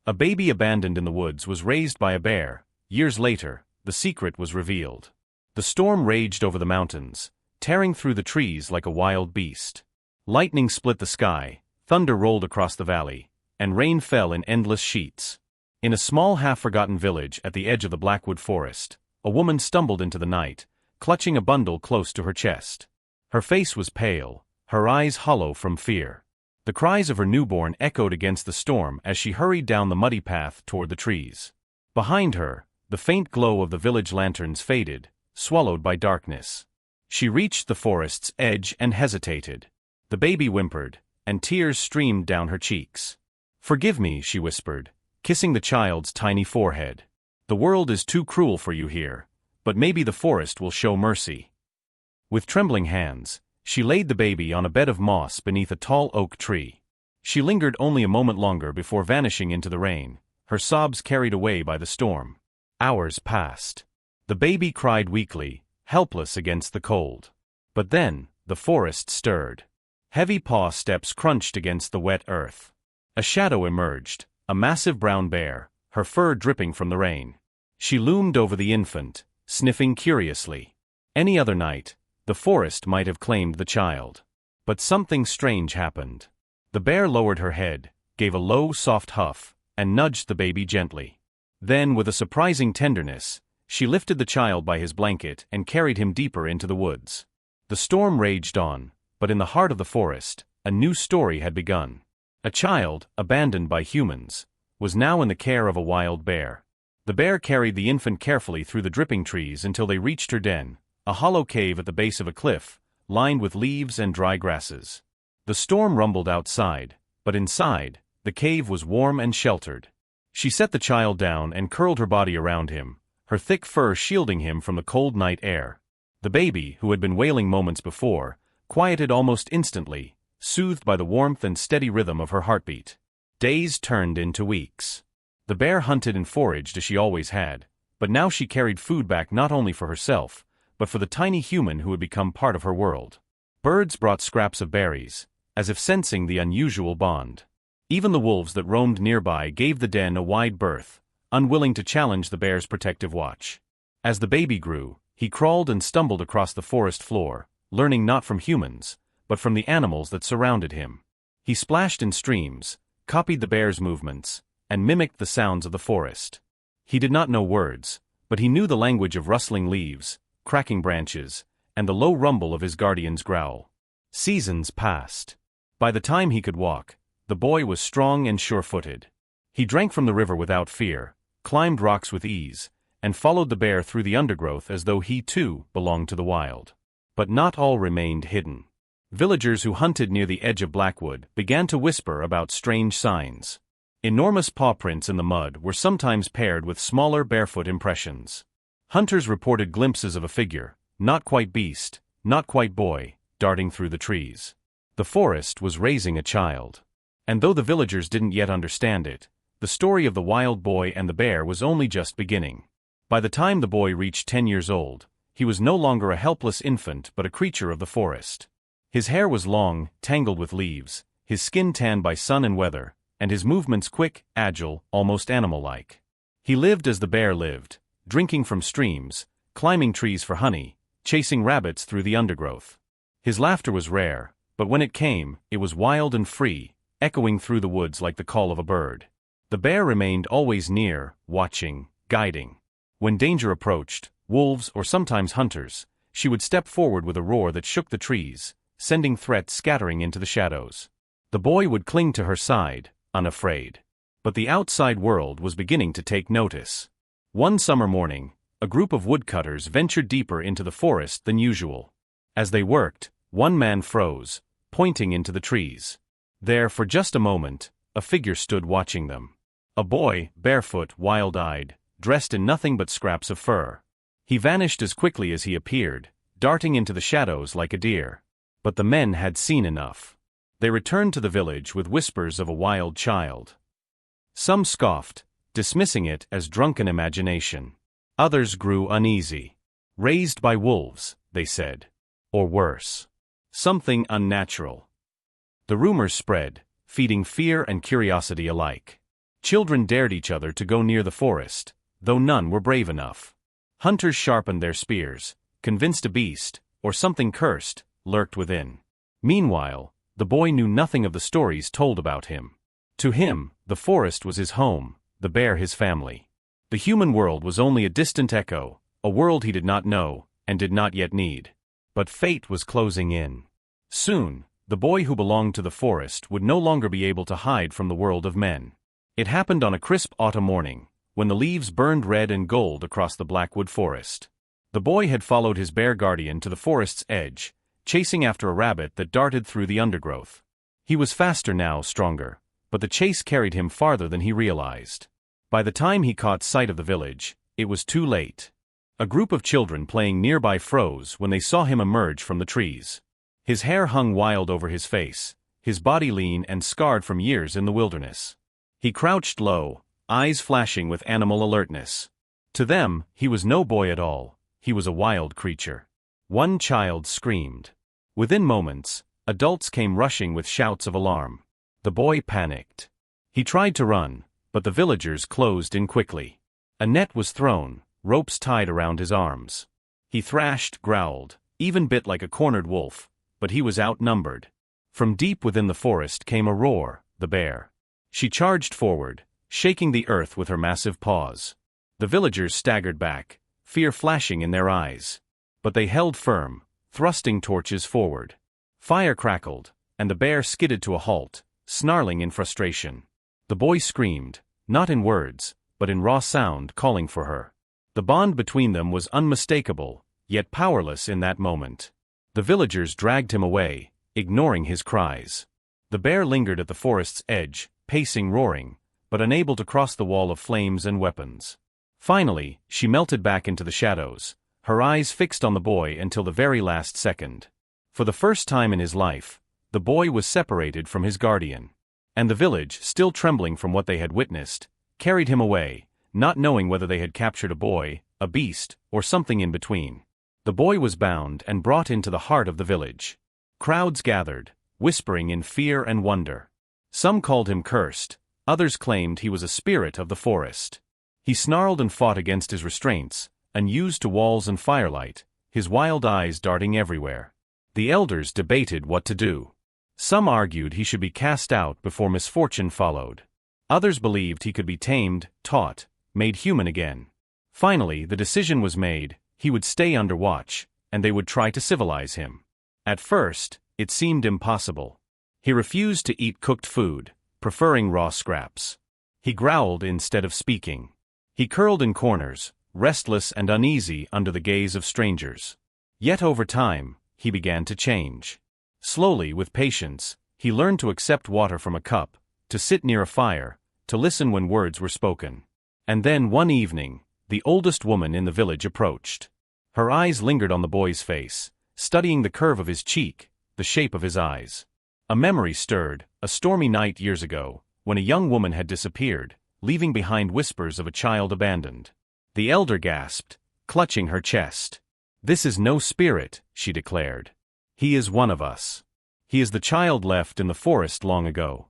A baby abandoned in the woods was raised by a bear. Years later, the secret was revealed. The storm raged over the mountains, tearing through the trees like a wild beast. Lightning split the sky, thunder rolled across the valley, and rain fell in endless sheets. In a small half-forgotten village at the edge of the Blackwood forest, a woman stumbled into the night, clutching a bundle close to her chest. Her face was pale, her eyes hollow from fear. The cries of her newborn echoed against the storm as she hurried down the muddy path toward the trees. Behind her, the faint glow of the village lanterns faded, swallowed by darkness. She reached the forest's edge and hesitated. The baby whimpered, and tears streamed down her cheeks. "Forgive me," she whispered, kissing the child's tiny forehead. "The world is too cruel for you here, but maybe the forest will show mercy." With trembling hands, she laid the baby on a bed of moss beneath a tall oak tree. She lingered only a moment longer before vanishing into the rain, her sobs carried away by the storm. Hours passed. The baby cried weakly, helpless against the cold. But then, the forest stirred. Heavy paw steps crunched against the wet earth. A shadow emerged, a massive brown bear, her fur dripping from the rain. She loomed over the infant, sniffing curiously. Any other night, the forest might have claimed the child. But something strange happened. The bear lowered her head, gave a low, soft huff, and nudged the baby gently. Then, with a surprising tenderness, she lifted the child by his blanket and carried him deeper into the woods. The storm raged on, but in the heart of the forest, a new story had begun. A child, abandoned by humans, was now in the care of a wild bear. The bear carried the infant carefully through the dripping trees until they reached her den, a hollow cave at the base of a cliff, lined with leaves and dry grasses. The storm rumbled outside, but inside, the cave was warm and sheltered. She set the child down and curled her body around him, her thick fur shielding him from the cold night air. The baby, who had been wailing moments before, quieted almost instantly, soothed by the warmth and steady rhythm of her heartbeat. Days turned into weeks. The bear hunted and foraged as she always had, but now she carried food back not only for herself, but for the tiny human who had become part of her world. Birds brought scraps of berries, as if sensing the unusual bond. Even the wolves that roamed nearby gave the den a wide berth, unwilling to challenge the bear's protective watch. As the baby grew, he crawled and stumbled across the forest floor, learning not from humans, but from the animals that surrounded him. He splashed in streams, copied the bear's movements, and mimicked the sounds of the forest. He did not know words, but he knew the language of rustling leaves, cracking branches, and the low rumble of his guardian's growl. Seasons passed. By the time he could walk, the boy was strong and sure-footed. He drank from the river without fear, climbed rocks with ease, and followed the bear through the undergrowth as though he too belonged to the wild. But not all remained hidden. Villagers who hunted near the edge of Blackwood began to whisper about strange signs. Enormous paw prints in the mud were sometimes paired with smaller barefoot impressions. Hunters reported glimpses of a figure, not quite beast, not quite boy, darting through the trees. The forest was raising a child. And though the villagers didn't yet understand it, the story of the wild boy and the bear was only just beginning. By the time the boy reached 10 years old, he was no longer a helpless infant but a creature of the forest. His hair was long, tangled with leaves, his skin tanned by sun and weather, and his movements quick, agile, almost animal-like. He lived as the bear lived, drinking from streams, climbing trees for honey, chasing rabbits through the undergrowth. His laughter was rare, but when it came, it was wild and free, echoing through the woods like the call of a bird. The bear remained always near, watching, guiding. When danger approached, wolves or sometimes hunters, she would step forward with a roar that shook the trees, sending threats scattering into the shadows. The boy would cling to her side, unafraid. But the outside world was beginning to take notice. One summer morning, a group of woodcutters ventured deeper into the forest than usual. As they worked, one man froze, pointing into the trees. There, for just a moment, a figure stood watching them. A boy, barefoot, wild-eyed, dressed in nothing but scraps of fur. He vanished as quickly as he appeared, darting into the shadows like a deer. But the men had seen enough. They returned to the village with whispers of a wild child. Some scoffed, dismissing it as drunken imagination. Others grew uneasy. Raised by wolves, they said. Or worse. Something unnatural. The rumors spread, feeding fear and curiosity alike. Children dared each other to go near the forest, though none were brave enough. Hunters sharpened their spears, convinced a beast, or something cursed, lurked within. Meanwhile, the boy knew nothing of the stories told about him. To him, the forest was his home, the bear his family. The human world was only a distant echo, a world he did not know, and did not yet need. But fate was closing in. Soon, the boy who belonged to the forest would no longer be able to hide from the world of men. It happened on a crisp autumn morning, when the leaves burned red and gold across the blackwood forest. The boy had followed his bear guardian to the forest's edge, chasing after a rabbit that darted through the undergrowth. He was faster now, stronger, but the chase carried him farther than he realized. By the time he caught sight of the village, it was too late. A group of children playing nearby froze when they saw him emerge from the trees. His hair hung wild over his face, his body lean and scarred from years in the wilderness. He crouched low, eyes flashing with animal alertness. To them, he was no boy at all, he was a wild creature. One child screamed. Within moments, adults came rushing with shouts of alarm. The boy panicked. He tried to run, but the villagers closed in quickly. A net was thrown, ropes tied around his arms. He thrashed, growled, even bit like a cornered wolf, but he was outnumbered. From deep within the forest came a roar, the bear. She charged forward, shaking the earth with her massive paws. The villagers staggered back, fear flashing in their eyes. But they held firm, thrusting torches forward. Fire crackled, and the bear skidded to a halt, snarling in frustration. The boy screamed, not in words, but in raw sound, calling for her. The bond between them was unmistakable, yet powerless in that moment. The villagers dragged him away, ignoring his cries. The bear lingered at the forest's edge, pacing, roaring, but unable to cross the wall of flames and weapons. Finally, she melted back into the shadows, her eyes fixed on the boy until the very last second. For the first time in his life, the boy was separated from his guardian. And the village, still trembling from what they had witnessed, carried him away, not knowing whether they had captured a boy, a beast, or something in between. The boy was bound and brought into the heart of the village. Crowds gathered, whispering in fear and wonder. Some called him cursed, others claimed he was a spirit of the forest. He snarled and fought against his restraints, unused to walls and firelight, his wild eyes darting everywhere. The elders debated what to do. Some argued he should be cast out before misfortune followed. Others believed he could be tamed, taught, made human again. Finally, the decision was made, he would stay under watch, and they would try to civilize him. At first, it seemed impossible. He refused to eat cooked food, preferring raw scraps. He growled instead of speaking. He curled in corners, restless and uneasy under the gaze of strangers. Yet over time, he began to change. Slowly, with patience, he learned to accept water from a cup, to sit near a fire, to listen when words were spoken. And then one evening, the oldest woman in the village approached. Her eyes lingered on the boy's face, studying the curve of his cheek, the shape of his eyes. A memory stirred, a stormy night years ago, when a young woman had disappeared, leaving behind whispers of a child abandoned. The elder gasped, clutching her chest. "This is no spirit," she declared. "He is one of us. He is the child left in the forest long ago."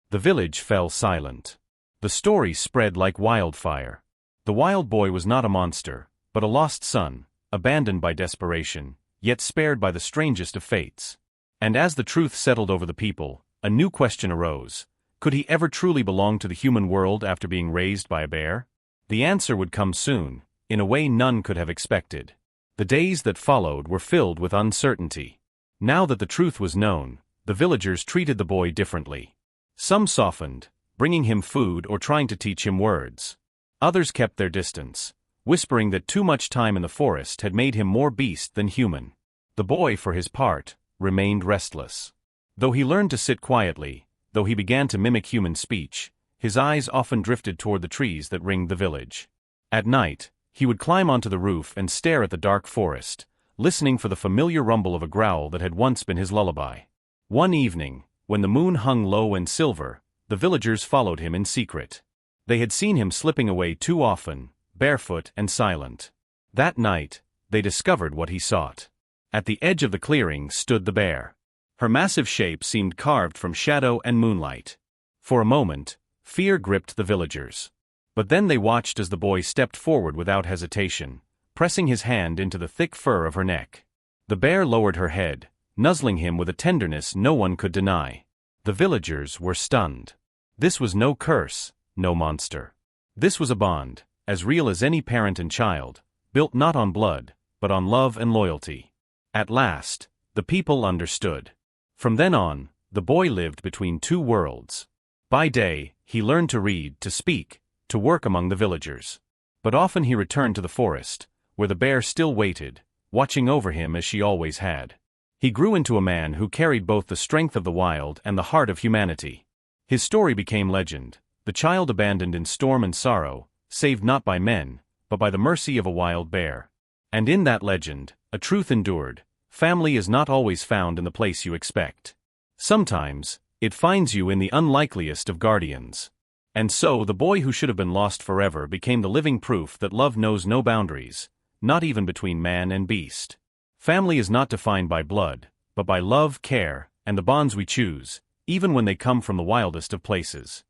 The village fell silent. The story spread like wildfire. The wild boy was not a monster, but a lost son, abandoned by desperation, yet spared by the strangest of fates. And as the truth settled over the people, a new question arose. Could he ever truly belong to the human world after being raised by a bear? The answer would come soon, in a way none could have expected. The days that followed were filled with uncertainty. Now that the truth was known, the villagers treated the boy differently. Some softened, bringing him food or trying to teach him words. Others kept their distance, whispering that too much time in the forest had made him more beast than human. The boy, for his part, remained restless. Though he learned to sit quietly, though he began to mimic human speech, his eyes often drifted toward the trees that ringed the village. At night, he would climb onto the roof and stare at the dark forest, listening for the familiar rumble of a growl that had once been his lullaby. One evening, when the moon hung low and silver, the villagers followed him in secret. They had seen him slipping away too often, barefoot and silent. That night, they discovered what he sought. At the edge of the clearing stood the bear. Her massive shape seemed carved from shadow and moonlight. For a moment, Fear gripped the villagers. But then they watched as the boy stepped forward without hesitation, pressing his hand into the thick fur of her neck. The bear lowered her head, nuzzling him with a tenderness no one could deny. The villagers were stunned. This was no curse, no monster. This was a bond, as real as any parent and child, built not on blood, but on love and loyalty. At last, the people understood. From then on, the boy lived between two worlds. By day, he learned to read, to speak, to work among the villagers. But often he returned to the forest, where the bear still waited, watching over him as she always had. He grew into a man who carried both the strength of the wild and the heart of humanity. His story became legend, the child abandoned in storm and sorrow, saved not by men, but by the mercy of a wild bear. And in that legend, a truth endured: family is not always found in the place you expect. Sometimes, it finds you in the unlikeliest of guardians. And so the boy who should have been lost forever became the living proof that love knows no boundaries, not even between man and beast. Family is not defined by blood, but by love, care, and the bonds we choose, even when they come from the wildest of places.